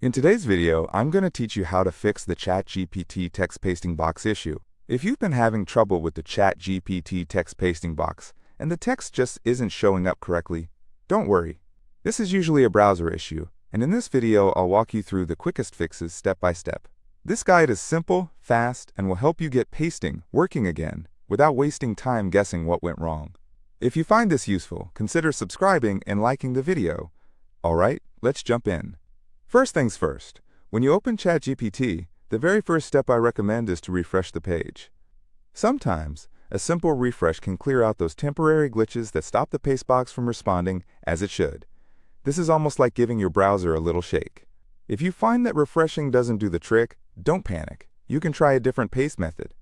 In today's video, I'm going to teach you how to fix the ChatGPT text pasting box issue. If you've been having trouble with the ChatGPT text pasting box and the text just isn't showing up correctly, don't worry. This is usually a browser issue, and in this video, I'll walk you through the quickest fixes step by step. This guide is simple, fast, and will help you get pasting working again without wasting time guessing what went wrong. If you find this useful, consider subscribing and liking the video. Alright, let's jump in. First things first, when you open ChatGPT, the very first step I recommend is to refresh the page. Sometimes, a simple refresh can clear out those temporary glitches that stop the paste box from responding as it should. This is almost like giving your browser a little shake. If you find that refreshing doesn't do the trick, don't panic. You can try a different paste method.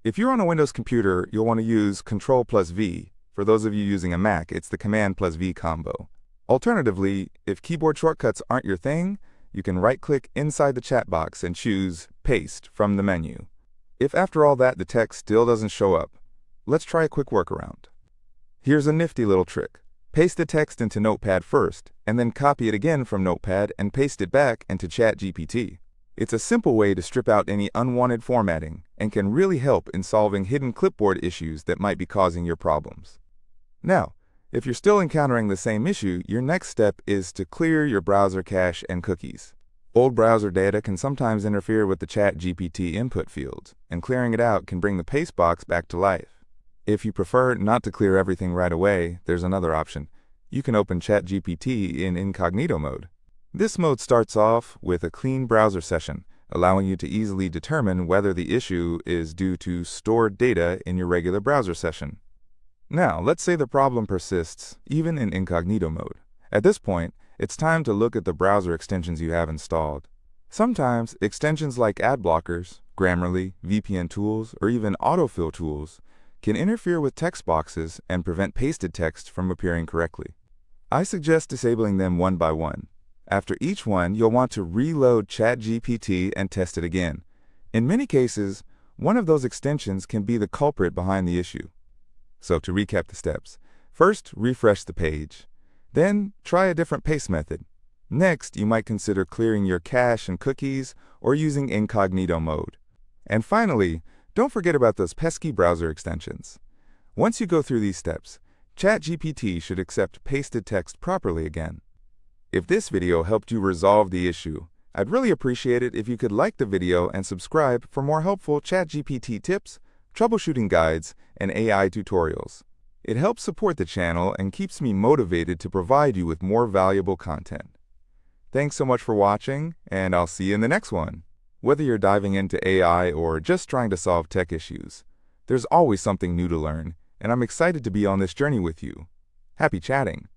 If you're on a Windows computer, you'll want to use Ctrl+V. For those of you using a Mac, it's the Command+V combo. Alternatively, if keyboard shortcuts aren't your thing, you can right-click inside the chat box and choose Paste from the menu. If after all that the text still doesn't show up, let's try a quick workaround. Here's a nifty little trick. Paste the text into Notepad first, and then copy it again from Notepad and paste it back into ChatGPT. It's a simple way to strip out any unwanted formatting and can really help in solving hidden clipboard issues that might be causing your problems. Now, if you're still encountering the same issue, your next step is to clear your browser cache and cookies. Old browser data can sometimes interfere with the ChatGPT input fields, and clearing it out can bring the paste box back to life. If you prefer not to clear everything right away, there's another option. You can open ChatGPT in incognito mode. This mode starts off with a clean browser session, allowing you to easily determine whether the issue is due to stored data in your regular browser session. Now, let's say the problem persists, even in incognito mode. At this point, it's time to look at the browser extensions you have installed. Sometimes, extensions like ad blockers, Grammarly, VPN tools, or even autofill tools can interfere with text boxes and prevent pasted text from appearing correctly. I suggest disabling them one by one. After each one, you'll want to reload ChatGPT and test it again. In many cases, one of those extensions can be the culprit behind the issue. So to recap the steps, first refresh the page. Then try a different paste method. Next, you might consider clearing your cache and cookies or using incognito mode. And finally, don't forget about those pesky browser extensions. Once you go through these steps, ChatGPT should accept pasted text properly again. If this video helped you resolve the issue, I'd really appreciate it if you could like the video and subscribe for more helpful ChatGPT tips, troubleshooting guides, and AI tutorials. It helps support the channel and keeps me motivated to provide you with more valuable content. Thanks so much for watching, and I'll see you in the next one. Whether you're diving into AI or just trying to solve tech issues, there's always something new to learn, and I'm excited to be on this journey with you. Happy chatting!